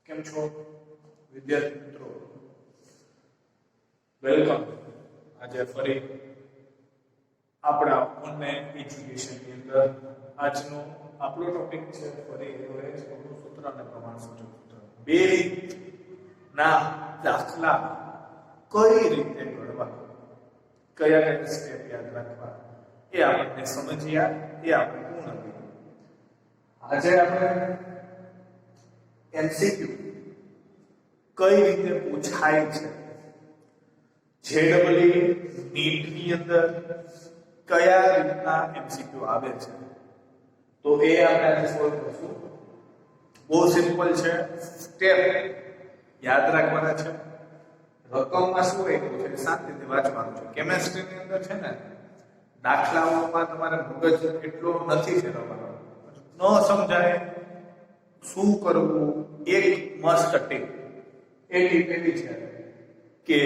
કેમ છો વિદ્યાર્થી મિત્રો? વેલકમ. આજે ફરી આપણા ઓનલાઈન એજ્યુકેશન ની અંદર આજનો આપણો ટોપિક છે ફરી એવરેજ સૂત્ર અને પ્રમાણસૂચક સૂત્ર. બે ના દાખલા કઈ રીતે ગણવા, કયા કયા સ્ટેપ યાદ રાખવા એ આપણે સમજ્યા, એ આપણે પૂર્ણ કર્યું. આજે આપણે એમસીક્યુ કઈ રીતે પૂછાય છે, જેડબલઈ નીટ ની અંદર કયા રીતના એમસીક્યુ આવે છે, તો એ આપણે આજે સોલ્વ કરશું. બહુ સિમ્પલ છે, સ્ટેપ યાદ રાખવાના છે. રકમમાં શું આપ્યું છે શાંતિથી વાંચવાનું છે. કેમેસ્ટ્રીની અંદર છે ને દાખલાઓમાં તમારે મગજ એટલો નથી ફેરવવાનો, ન સમજાય શું કરવું. એક મસ્ત ટીપ, એ ટીપ એવી છે કે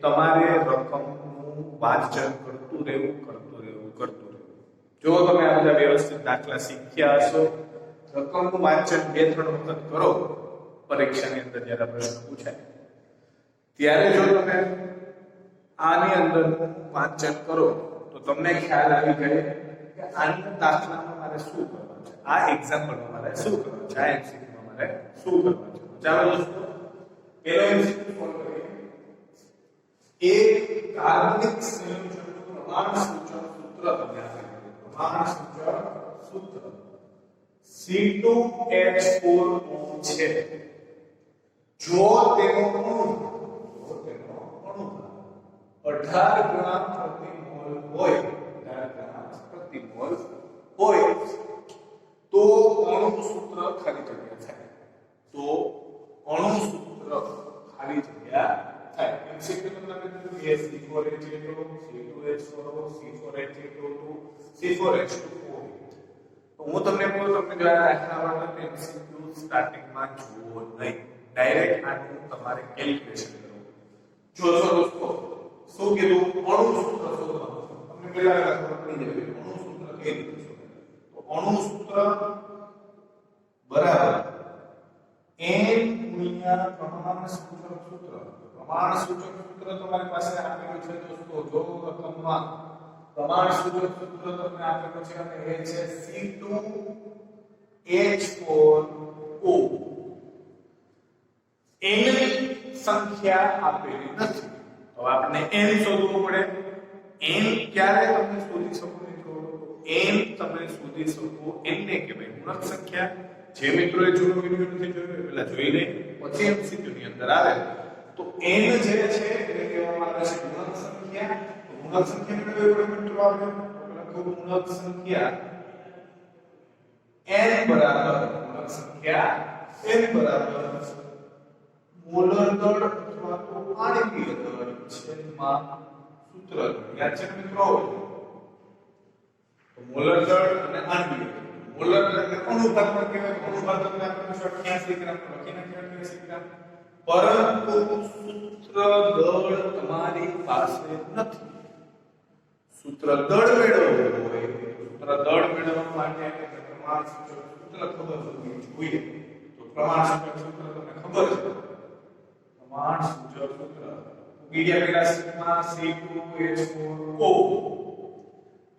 તમારે રકમનું વાંચન કરતું રહેવું. જો તમે આ બધા વ્યવસ્થિત દાખલા શીખ્યા હશો, રકમનું વાંચન 2-3 વખત કરો પરીક્ષાની અંદર જ્યારે પ્રશ્ન પૂછાય ત્યારે, જો તમે આની અંદર વાંચન કરો તો તમને ખ્યાલ આવી જાય કે આના દાખલામાં મારે શું કરવાનું છે, આ એક્ઝામ્પલમાં મારે શું કરવાનું છે, આ એમસીક્યુમાં મારે શું કરવાનું છે. ચાલો દોસ્તો, પહેલો એમસીક્યુ સોલ્વ કરીએ. એક કાર્બનિક સંયોજનનું પ્રમાણસૂચક સૂત્ર તમને આપેલું છે. પ્રમાણસૂચક સૂત્ર C2H4O છે. જો તેનો અણુ 18 ગ્રામ પ્રતિ મોલ હોય, 18 ગ્રામ પ્રતિ મોલ હોય, તો અણુ સૂત્ર ખાલી જગ્યા થાય. તો અણુ સૂત્ર ખાલી જગ્યા થાય. એમસીક્યુ તમને કીધું કે C4H8O, C2H4O, C4H8O2, C4H2O. તો હું તમને કહું, તમને જો આ દાખલામાં એમસીક્યુ સ્ટાર્ટિંગમાં જુઓ નહીં, ડાયરેક્ટ આનું તમારે કેલ્ક્યુલેશન કરવું. જો દોસ્તો શું કીધું, અણુ સૂત્ર શોધવાનું. તમને પહેલા ખબર પડી જાય કે અણુ સૂત્ર કઈ રીતે શોધાય. તો અણુ સૂત્ર બરાબર n ગુણ્યા પ્રમાણસૂચક સૂત્ર. પ્રમાણસૂચક સૂત્ર તમારી પાસે આપેલું છે દોસ્તો. જો રકમમાં પ્રમાણસૂચક સૂત્ર તમને આપેલું છે અને એ છે C2H4O. n સંખ્યા આપેલી નથી, તો આપણે n શોધવું પડે. n ક્યારે તમે શોધી શકો મિત્રો? n તમે શોધી શકો n ને કહેવાય ગુણક સંખ્યા. જે મિત્રોએ જૂનો વિડિયો નથી જોયો એ પહેલા જોઈ લે, પછી એમસીક્યુ ની અંદર આવે. તો n જે છે એને કહેવામાં આવે છે ગુણક સંખ્યા. તો ગુણક સંખ્યા મેળવવી પડે મિત્રો. આપણે લખો ગુણક સંખ્યા n બરાબર ગુણક સંખ્યા n બરાબર મોલર દળ અથવા તો આણ્વિય દળ છેદમાં સૂત્ર. યાદ છે મિત્રો? તો મોલર દળ અને આણ્વિય દળ. મોલર દળ એટલે અણુભાર પણ કહેવાય. અણુભાર તમને આપેલું છે 88 ગ્રામ, લખી નાખ્યો 88 ગ્રામ. પરંતુ સૂત્ર દળ તમારી પાસે નથી. સૂત્ર દળ મેળવવું હોય, સૂત્ર દળ મેળવવા માટે પ્રમાણસૂચક સૂત્ર ખબર હોવી જોઈએ. તો પ્રમાણસૂચક સૂત્ર તમને ખબર છે. પ્રમાણસૂચક સૂત્ર મીડિયા પેરાસીમાં C2H4O.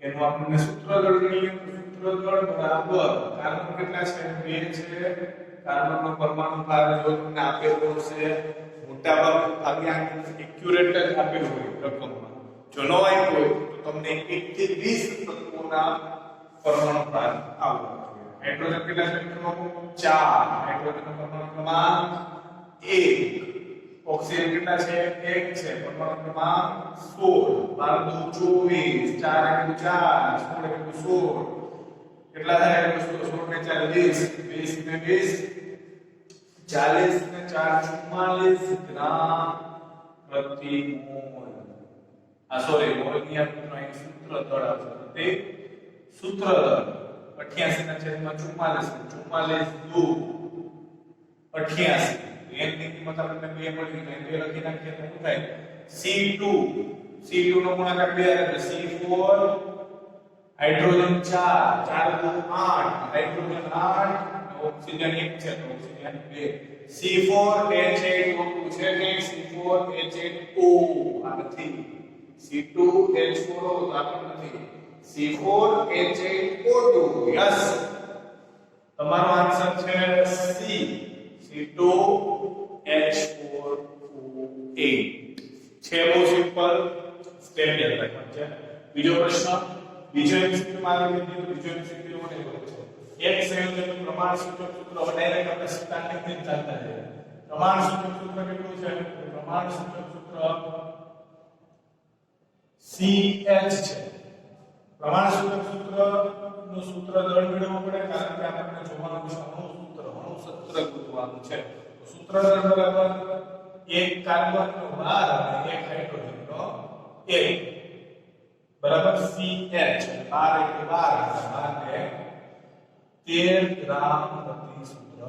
એનું આપણને સૂત્ર દળ ગણીએ તો સૂત્ર દળ બરાબર કાર્બન કેટલા છે? 2 છે. કાર્બનનો પરમાણુ ભાર જો તમને આપેલો છે, મોટા ભાગે એક્યુરેટ જ આપેલું હોય રકમમાં. જો ન આપ્યું હોય તો તમને 1 થી 20 તત્વોના પરમાણુ ભાર આવવો જોઈએ. હાઇડ્રોજન કેટલા છે મિત્રો? 4. હાઇડ્રોજનનો પરમાણુ ક્રમાંક 1. ઓક્સિજન કેટલા છે? 1 છે. પરમાણુ ક્રમાંક 16. 12 24. 4 × 4 16 કેટલા થાય? 16 ને 4 20. 20 ને 20 40 ને 4 44 ગ્રામ પ્રતિ મોલ. સોરી, મોલ ની આપણે સૂત્ર દળ આવશે. તે સૂત્ર દળ 88 ના છેદમાં 44. 44 દુ 88. n ની કિંમત આપણે 2 મળી ગઈ. 2 લખી નાખીએ તો શું થાય? C2 નો ગુણાકાર 2 એટલે C4. હાઇડ્રોજન 4 4 દુ 8. હાઇડ્રોજન 8. ઓક્સિજન એક છે તો ઓક્સિજન બે C4H8O2 છે કે C4H8O આ નથી C2H4O તો આ પણ નથી C4H8O2 યસ તમારો આન્સર છે C C2H4O8 છે બહુ સિમ્પલ સ્ટેપ યાદ રાખવાનું છે બીજો પ્રશ્ન બીજો એમસીક્યુ માં આવી ગયો બીજો એમસીક્યુ મને બોલે છે એક સંયોજનનું પ્રમાણ સૂચક સૂત્ર હવે ડાયરેક્ટ આપણે સિદ્ધાંતની રીતે ચાલતા જઈએ પ્રમાણ સૂચક સૂત્ર કેટલું છે પ્રમાણ સૂચક સૂત્ર CH છે પ્રમાણ સૂચક સૂત્રનું સૂત્ર દળ મેળવવું પડે કારણ કે આપણે જોવાનું છે અણુ સૂત્ર ગોતવાનું છે સૂત્ર દળ બરાબર એક કાર્બનનો 12 અને એક હાઇડ્રોજનનો 1 બરાબર CH 12 એટલે 12 13 ગ્રામ પ્રતિ સૂત્ર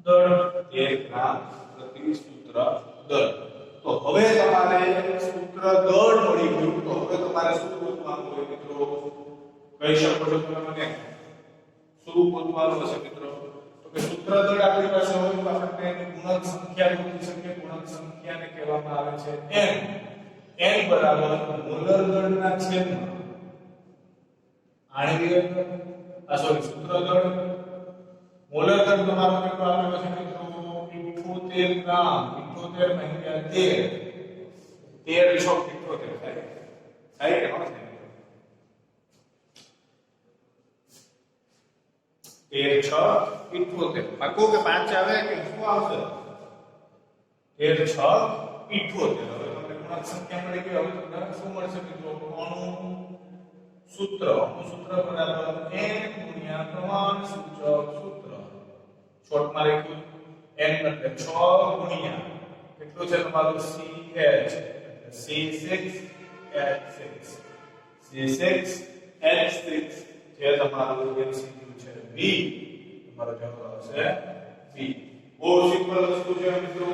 દળ 13 ગ્રામ પ્રતિ સૂત્ર દળ તો હવે તમારે સૂત્ર દળ મળી ગયું તો હવે તમારે શું ગોતવાનું હોય મિત્રો કહી શકો છો તમે મને શું ગોતવાનું હશે મિત્રો તો કે સૂત્ર દળ આપણી પાસે હોય તો આપણે એની ગુણક સંખ્યા ગોતી શકીએ ગુણક સંખ્યાને કહેવામાં આવે છે n n બરાબર મોલર દળના છેદમાં આણ્વિક સોરી સૂત્ર દળ મોલર દળ તમારો કેટલો આપેલો છે મિત્રો 78 ગ્રામ 78 ભાગ્યા 13 6 78 થાય થાય કે ન થાય 13 6 78 પાકો કે 5 આવે કે શું આવશે 13 6 78 હવે તમને ગુણક સંખ્યા મળી ગઈ હવે તમને શું મળશે મિત્રો અણુ સૂત્ર બરાબર n ગુણ્યા પ્રમાણ સૂચક સૂત્ર શોર્ટમાં લખ્યું n એટલે 6 ગુણ્યા કેટલું છે તમારું CH C6H6 જે તમારું MCQ છે B તમારો જવાબ આવશે B બહુ સિમ્પલ વસ્તુ છે મિત્રો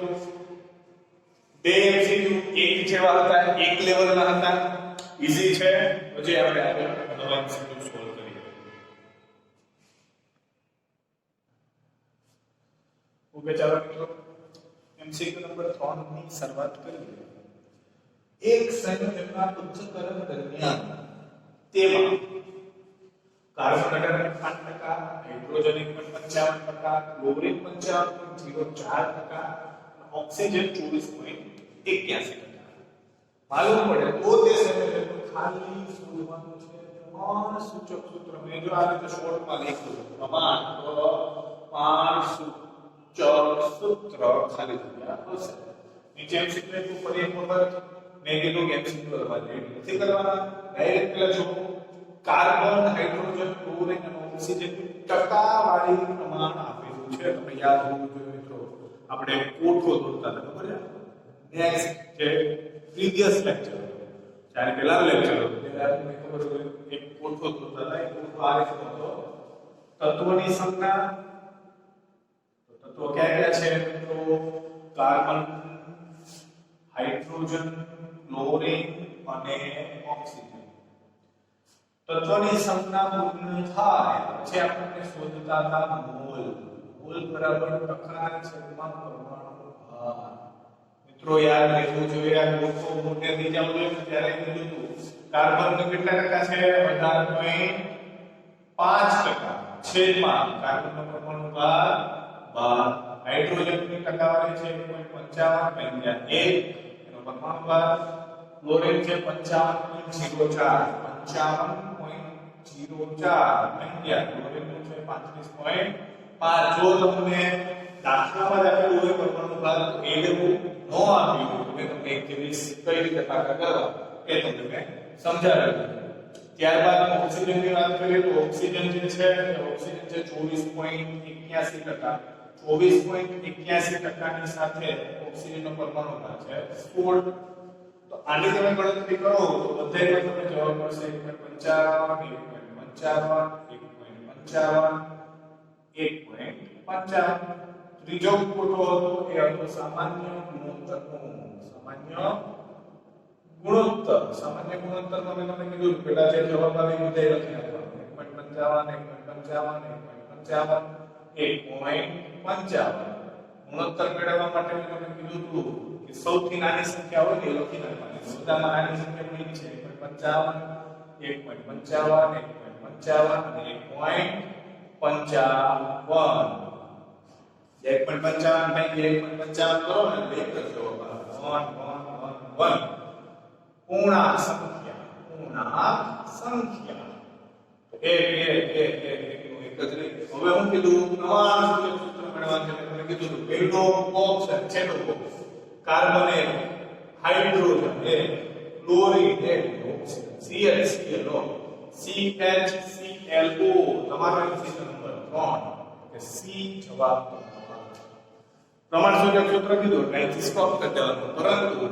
બે MCQ એક જેવા હતા એક લેવલના હતા ઈઝી છે પછી આપણે આગળ નવા MCQ સોલ્વ કરીએ ઓકે ચાલો મિત્રો MCQ નંબર 3 ની શરૂઆત કરીએ એક સંયોજનના પૃથ્થકરણ દરમિયાન તેમાં કાર્બન 18.5% હાઇડ્રોજન 1.55% ક્લોરીન 55.04% ઓક્સિજન 24.81% માલુમ પડે તો તે સંયોજનનું ખાલી શોધવાનું છે પ્રમાણ સૂચક સૂત્ર મેં જો આ રીતે શોર્ટમાં લખ્યું પ્રમાણ સૂચક સૂત્ર ખાલી જગ્યા હશે નીચે એમસીક્યુ ઉપર એક વખત મેં કીધું કે એમસીક્યુ કરવા જેવું નથી કરવાના ડાયરેક્ટ પેલા જો કાર્બન હાઇડ્રોજન ક્લોરીન અને ઓક્સિજન ટકાવારી પ્રમાણ આપેલું છે તમે યાદ હોવું જોઈએ મિત્રો આપણે કોઠો દોરતા હતા ખબર છે નેક્સ્ટ જે પ્રીવિયસ લેક્ચર જ્યારે પહેલા લેક્ચર હતો ત્યારે તમને ખબર હોય એક કોઠો દોરતા હતા એ કોઠો આ રીતે હતો તત્વની સંખ્યા તો કયા કયા છે મિત્રો કાર્બન હાઇડ્રોજન ક્લોરીન અને ઓક્સિજન તત્વની સંખ્યા પૂર્ણ થાય પછી આપણે શોધતા હતા મોલ બરાબર ટકાના છેદમાં પરમાણુ ભાર મિત્રો યાદ રાખવું જોઈએ આ લોકો મોટે થઈ જાવ જોઈએ ત્યારે કીધું હતું કાર્બન નો કેટલા ટકા છે 18.5% છેદમાં કાર્બન નો પરમાણુ ભાર 12 હાઇડ્રોજન ની ટકાવારી છે 1.55 એનો પરમાણુ ભાર ક્લોરીન છે 55.04 ક્લોરીન નું છે 35.5 જો તમને દાખલામાં જ આપેલું હોય પરમાણુ ભાર તો એ લેવું ન આપ્યું તો મેં તમને 21 કઈ રીતે ભાગા કરવા એ તમને મેં સમજાવ્યું ત્યારબાદ ઓક્સિજન ની વાત કરીએ તો ઓક્સિજન જે છે ઓક્સિજન છે 24.81% 24.81% ની સાથે ઓક્સિજન નો પરમાણુ ભાર છે 16 તો આની તમે ગણતરી કરો તો બધાયનો તમને જવાબ મળશે 1.55 ત્રીજો કોઠો હતો એ હતો સામાન્ય ગુણોત્તર મેં તમને કીધું પેલા જે જવાબ આવે એ બધા લખી નાખવાના 1.55 1.55 1.55 1.55 ગુણોત્તર મેળવવા માટે મેં તમને કીધું હતું કે સૌથી નાની સંખ્યા હોય ને એ લખી નાખવાની બધામાં નાની સંખ્યા મળી છે 1.55 1.55 અને 1.55 ભાઈ 1.55 કરો ને એટલે એક જ જવાબ આવે 1 પૂર્ણાંક સંખ્યા એક જ નહીં હવે હું કીધું પ્રમાણ સૂત્ર મેળવવા છે મેં કીધું હતું પહેલો બોક્સ છે છેલ્લો બોક્સ કાર્બન એ હાઇડ્રોજન એ ક્લોરીન એ oxygen CH ClO CH ClO તમારો એમસીક્યુ નંબર 3 કે સી જવાબ પ્રમાણ સૂત્ર કીધું એટલે સ્ટોપ કરી દેવાનું પરંતુ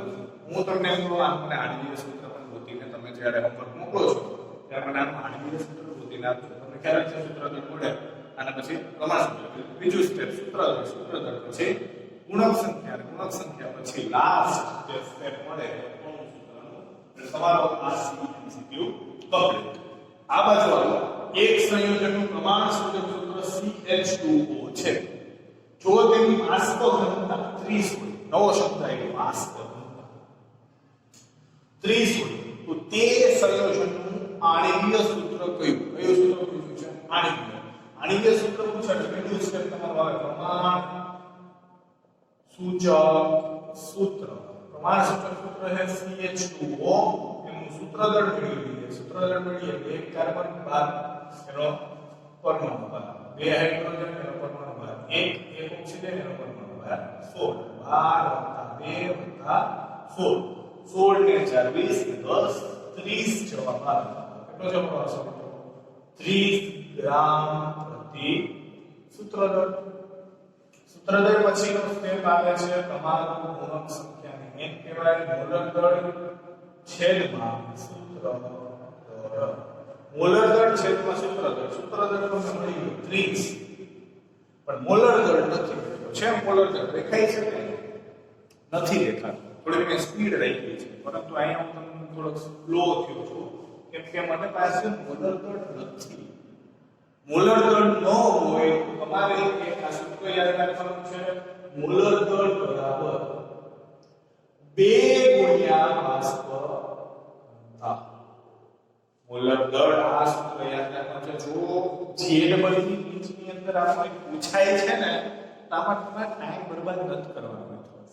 હું તમને એમ કહું આપણે આડવી સૂત્ર પણ ગોતીને તમે જ્યારે હોમવર્ક મોકલો છો ત્યારે મને આડવી સૂત્ર ગોતીને આપજો તમને ખ્યાલ છે સૂત્ર જોડે અને પછી પ્રમાણ સૂત્ર બીજું સ્ટેપ સૂત્ર પછી ગુણક સંખ્યા પછી લાસ્ટ જે સ્ટેપ મળે કોનું સૂત્રનું એટલે તમારો આ એમસીક્યુ કમ્પ્લીટ આ બાજુ આવો એક સંયોજનનું પ્રમાણ સૂચક સૂત્ર CH2O છે જો તેની બાષ્પ ઘનતા 30 હોય નવો શબ્દ આવ્યો બાષ્પ ઘનતા 30 હોય તો તે સંયોજનનું આણ્વિય સૂત્ર કયું સૂત્ર પૂછ્યું છે આણ્વિય સૂત્ર પૂછ્યું એટલે પહેલું સ્ટેપ તમારું આવે પ્રમાણ સૂચક સૂત્ર પ્રમાણ સૂચક સૂત્ર છે CH2O એનું સૂત્ર દળ મેળવીએ સૂત્ર દળ મેળવીએ એક કાર્બન બાદ એનો પરમાણુ બાદ બે હાઇડ્રોજન એનો પરમાણુ બાદ એક ઓક્સિજન એનો પરમાણુ બાદ 16 12 + 2 + 16 16 ને 4 20 10 30 જવાબ આવે કેટલો જવાબ આવશે 30 ગ્રામ પ્રતિ સૂત્ર દળ પછીનો સ્ટેપ આવે છે તમારું ગુણક સંખ્યાને એમ કહેવાય મોલર દળ છેદમાં સૂત્ર દળ મોલર દળ છેદમાં સૂત્ર દળ તમને મળી ગયું 30 પણ મોલર દળ નથી છે મોલર દળ દેખાય છે કે નથી દેખાતું થોડી મેં સ્પીડ રાખી છે પરંતુ અહીંયા હું તમને થોડોક સ્લો થયો છું કેમ કે મને પાસે મોલર દળ નથી મોલર દળ ન હોય તો તમારે એક આ સૂત્ર યાદ રાખવાનું છે મોલર દળ બરાબર 2 ગુણ્યા બાષ્પ ઘનતા મોલર દળ આ સૂત્ર યાદ રાખવાનું છે જો જેડબલની ની અંદર આપણે પૂછાય છે ને તો આમાં તમારે ટાઈમ બરબાદ નથી કરવાનો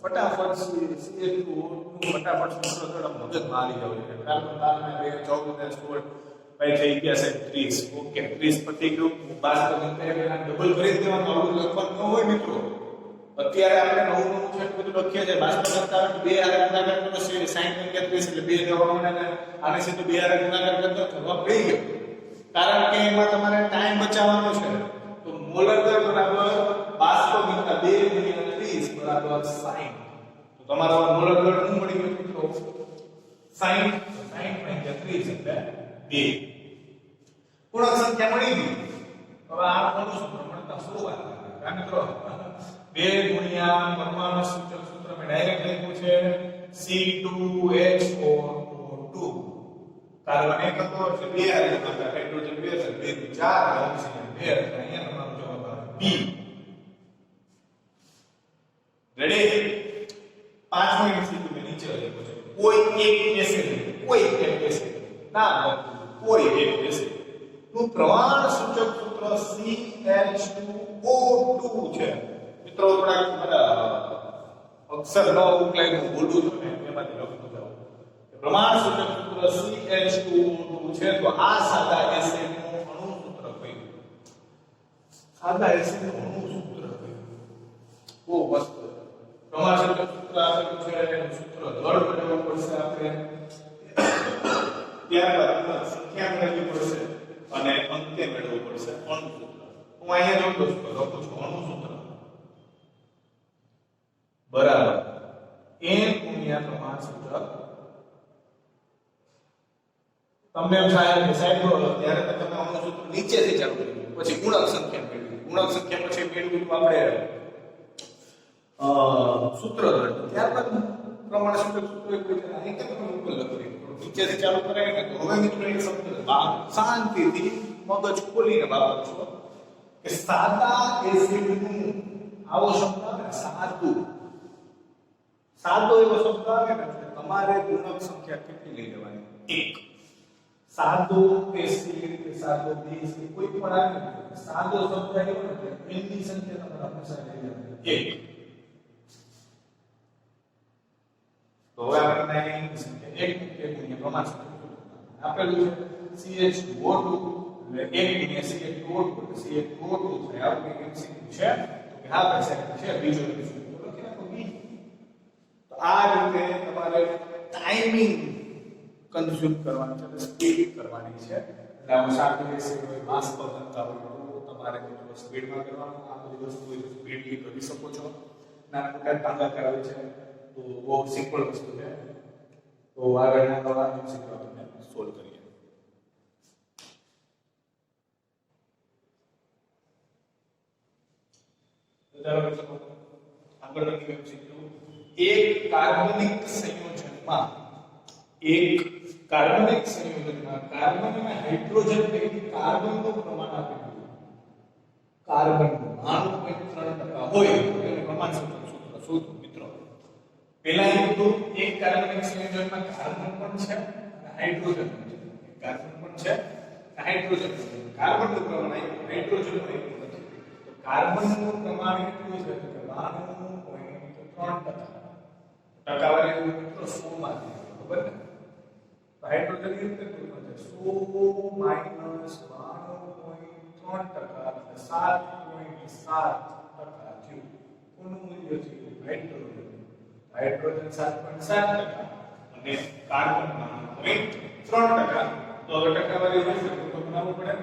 ફટાફટ CH2O ફટાફટ સૂત્ર દળ મગજમાં આવી જવું છે કારણ કે 12 ને 2 14 ને 16 ભાઈ થઈ ગયા છે 30 ઓકે 30 પતી ગયું બાષ્પ ઘનતા એટલે ડબલ કરી દેવાનું આવું લખવાનું ન હોય મિત્રો અત્યારે આપણે નવું છે બધું લખીએ છે બાષ્પ ઘનતા 2 હારે ગુણાકાર કરો 60 × 30 એટલે 2 જવાબ મળે આને સીધું 2 હારે ગુણાકાર કરતો જવાબ મળી ગયો કારણ કે એમાં તમારે ટાઈમ બચાવવાનો છે તો મોલર દળ બરાબર બાષ્પ ઘનતા 2 × 30 બરાબર 60 તો તમારો મોલર દળ શું મળી ગયું મિત્રો 60 × 30 એટલે 2 પૂર્ણાંક સંખ્યા મળી ગઈ હવે આ કોનું સૂત્ર મળતા શરૂઆત કરીએ મિત્રો 2 ગુણ્યા પરમાણુ સૂચક સૂત્ર મેં ડાયરેક્ટ લખ્યું છે C2H4O2 કાર્બન એક હતો એટલે 2 હારે ગુણાકાર હાઇડ્રોજન 2 છે 2 થી 4 ઓક્સિજન 2 એટલે અહીંયા તમારો જવાબ આવે B રેડી પાંચમો એમસીક્યુ મેં નીચે લખ્યું છે કોઈ એક એસિડ ના કોઈ એક એસિડ નું પ્રમાણ સૂચક સૂત્ર CH2O2 છે મિત્રો થોડાક અક્ષર ન ઉકલાય હું બોલું છું ને એમાંથી લખતો જાઉં પ્રમાણ સૂચક સૂત્ર CH2O2 છે તો આ સાદા એસિડ નું અણુ સૂત્ર કયું સાદા એસિડ નું અણુ સૂત્ર કયું બહુ મસ્ત પ્રમાણ સૂચક સૂત્ર આપેલું છે એનું સૂત્ર દળ મેળવવું પડશે આપણે ત્યારબાદ સંખ્યા મેળવવી પડશે અને અંકે મેળવવું પડશે અણુ સૂત્ર હું અહીંયા જોઉં છું લખું છું અણુ સૂત્ર બરાબર n ગુણ્યા પ્રમાણ સૂચક તમને એમ થાય કે સાઈડ પર ત્યારે તો તમે અણુ સૂત્ર નીચેથી ચાલુ કર્યું પછી ગુણક સંખ્યા મેળવી ગુણક સંખ્યા પછી મેળવ્યું તો આપણે સૂત્ર દળ ત્યારબાદ પ્રમાણ સૂચક સૂત્ર એક છે અહીં કેમ તમે ઉપર લખી નીચેથી ચાલુ કરાય ને તો હવે મિત્રો એક શબ્દ શાંતિથી મગજ ખોલીને વાપરજો કે સાદા એસિડનું આવો શબ્દ આવે ને સાદું સાદો એવો શબ્દ આવે ને તમારે ગુણક સંખ્યા કેટલી લઈ લેવાની 1 સાદો એસિડ કે સાદો બેઝ કે કોઈ પણ આવે ને સાદો શબ્દ આવ્યો ને એની સંખ્યા તમારે હંમેશા લઈ લેવાની 1 તો હવે આપણે એની સંખ્યા 1 કે ગુણ્યા પ્રમાણ આપેલું છે CH2O2 એટલે 1 ગુણ્યા CH2O2 એટલે CH2O2 થાય આપણે એમસીક્યુ છે તો કે હા ભાઈ સાહેબ છે બીજો એમસીક્યુ લખી નાખો બી તો આ રીતે તમારે ટાઈમિંગ કન્ઝ્યુમ કરવાનું છે સ્પીડ કરવાની છે એટલે આ સાદો એસિડ હોય માસ પર બનતા હોય તો તમારે મિત્રો સ્પીડમાં કરવાનું આ બધી વસ્તુ સ્પીડલી કરી શકો છો નાના મોટા તાંગા કરાવે છે તો બહુ સિમ્પલ વસ્તુ છે તો આગળના નવા એમસીક્યુ આપણે સોલ્વ કરીએ ચાલો મિત્રો આગળનો એમસીક્યુ એક કાર્બનિક સંયોજનમાં કાર્બન અને હાઇડ્રોજન પૈકી કાર્બનનું પ્રમાણ આપેલું કાર્બનનું 9.3% હોય તો એનું પ્રમાણ સૂત્ર શોધો મિત્રો પહેલા એ કીધું એક કાર્બનિક સંયોજનમાં કાર્બન પણ છે અને હાઇડ્રોજન પણ છે કાર્બન પણ છે હાઇડ્રોજન કાર્બનનું પ્રમાણ હાઇડ્રોજનનું એટલું નથી તો કાર્બનનું પ્રમાણ કેટલું છે કે 92.3% ટકાવારી મિત્રો 100 માં ખબર ને હાઇડ્રોજન ની રીતે કેટલું છે 100 - 92.3% એટલે 7.7% થયું કોનું મૂલ્ય છે હાઇડ્રોજન 7.7% અને કાર્બન 9.3% તો હવે ટકાવારી હોય તો કોઠો બનાવવો પડે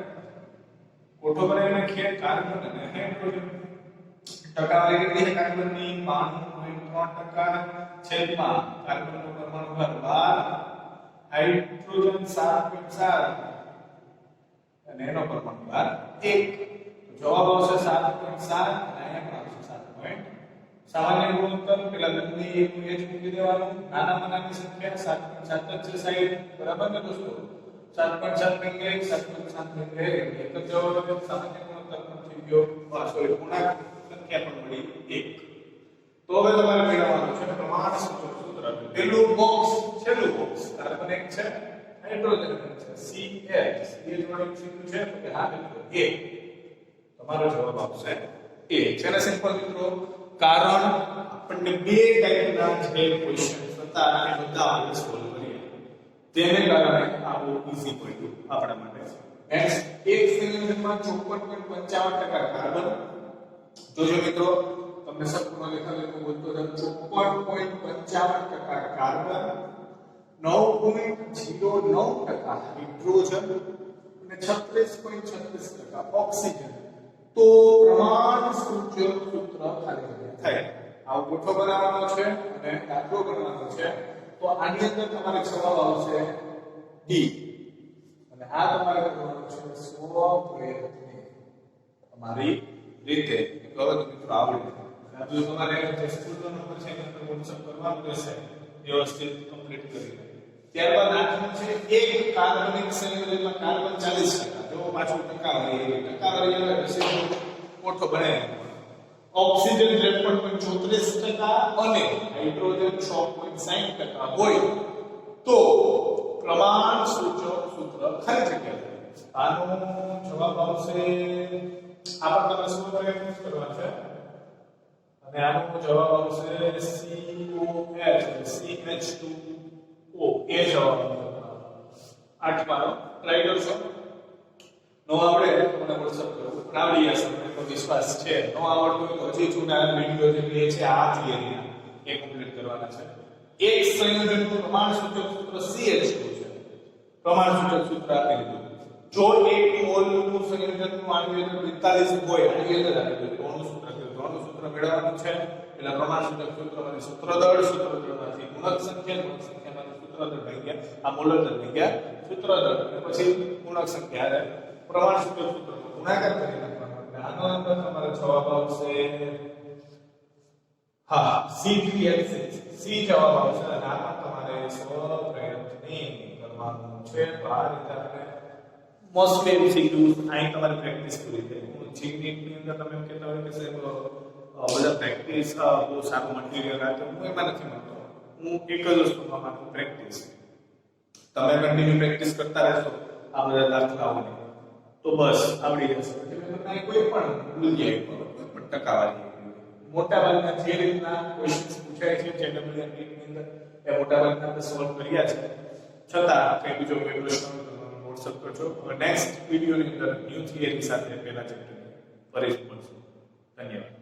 કોઠો બનાવી નાખીએ કાર્બન અને હાઇડ્રોજન ટકાવારી કેટલી છે કાર્બનની 92.3% છેદમાં કાર્બનનું પરમાણુ ભાર 12 હાઇડ્રોજન 7.7 અને એનો પરમાણુ ભાર 1 જવાબ આવશે 7.7 અને અહીંયા પણ આવશે 7. સામાન્ય ગુણોત્તર પેલા બંને એકનું h મૂકી દેવાનું નાનામાં નાની સંખ્યા 7.7 છે સાઈડ બરાબર ને દોસ્તો 7.7 રેંગે 7.7 રેંગે એક જ જવાબ આવે સામાન્ય ગુણોત્તર પણ થઈ ગયો સોરી પૂર્ણાંક સંખ્યા પણ મળી 1 તો હવે તમારે મેળવવાનું છે પ્રમાણ સૂત્ર પહેલું બોક્સ છેલ્લું બોક્સ કાર્બન એક છે હાઇડ્રોજન એક છે CH વાળું સીધું છે તો કે હા મિત્રો A તમારો જવાબ આવશે A છે ને સિમ્પલ મિત્રો કારણ આપણને બે ટાઈપના જે ક્વેશ્ચન હતા એ બધા આપણે સોલ્વ કરીએ તેને કારણે આ બહુ ઈઝી પડ્યું આપણા માટે નેક્સ્ટ એક સંયોજનમાં 54.55% કાર્બન જોજો મિત્રો તમને શબ્દમાં લખાવેલું બોલતો હતો 54.55% કાર્બન 9.09% હાઇડ્રોજન અને 36.36% ઓક્સિજન તો પ્રમાણ સૂચક સૂત્ર ખાલી જગ્યા થાય આ ગોઠવો બનાવવાનો છે અને દાખલો ગણવાનો છે તો આની અંદર તમારે જવાબ આવશે ડી અને આ તમારે કરવાનું છે સ્વ પ્રયત્ન તમારી રીતે હવે તો મિત્રો આવડે જો તમારે જે સ્કૂલનો નંબર છે એની અંદર WhatsApp કરવાનું રહેશે વ્યવસ્થિત કમ્પ્લીટ કરી ત્યારબાદ આઠમું છે એક કાર્બનિક સંયોજનમાં કાર્બન 40% જો પાછું ટકાવારી આવે એટલે કોઠો બનાવી ઓક્સિજન 53.34% અને હાઇડ્રોજન 6.60% હોય તો પ્રમાણ સૂચક સૂત્ર ખાલી જગ્યા આનો જવાબ આવશે આપણે તમે શું કરવા છે અને આનો જવાબ આવશે COH CH2O એ જવાબ આઠમાનો ટ્રાય કરશો નો આવડે તો મને WhatsApp કરો આવડી જશે મને તો વિશ્વાસ છે નો આવડતું તો હજી જૂના વિડિયો જે લે છે આ થિયરી એ કમ્પ્લીટ કરવાના છે એક સંયોજનનું પ્રમાણ સૂચક સૂત્ર CH2 છે પ્રમાણ સૂચક સૂત્ર આપી દીધું જો એક મોલનું સંયોજનનું આણ્વિક 42 હોય આની અંદર આપી ધ્રુવનું સૂત્ર મેળવવાનું છે એટલે પ્રમાણ સૂચક સૂત્રમાંથી સૂત્રદળમાંથી ગુણક સંખ્યામાંથી સૂત્રદળ થઈ ગયા આ મોલર દળ થઈ ગયા સૂત્રદળ અને પછી ગુણક સંખ્યા પ્રમાણ સૂચક સૂત્રનો ગુણાકાર કરી નાખવાનો એટલે આનો અંદર તમારો જવાબ આવશે હા C3H6 C જવાબ આવશે અને આમાં તમારે સ્વ પ્રયત્ન કરવાનું છે તો આ રીતે આપણે મોસ્ટલી એમસીક્યુઝ અહીં તમારી પ્રેક્ટિસ પૂરી થાય. હું જીનીટની અંદર તમે એમ કહેતા હોય કે સાહેબ બધા પ્રેક્ટિસ બહુ સારું મટીરિયલ આપે, હું એમાં નથી માનતો. હું એક જ વસ્તુમાં માનું, પ્રેક્ટિસ. તમે કન્ટિન્યુ પ્રેક્ટિસ કરતા રહેશો આ બધા દાખલાઓને તો બસ આવડી જશે. એટલે તમને કોઈ પણ ભૂલ જાય, કોઈ પણ ટકાવારી મોટા ભાગના જે રીતના ક્વેશ્ચન્સ પૂછાય છે JEE ની અંદર એ મોટા ભાગના આપણે સોલ્વ કર્યા છે. છતાં કઈ બીજો કોઈ પ્રશ્ન હોય તો તમે WhatsApp કરજો. નેક્સ્ટ વિડિયોની અંદર ન્યૂ થિયરી સાથે પહેલા ચેપ્ટર ફરી મળશું. ધન્યવાદ.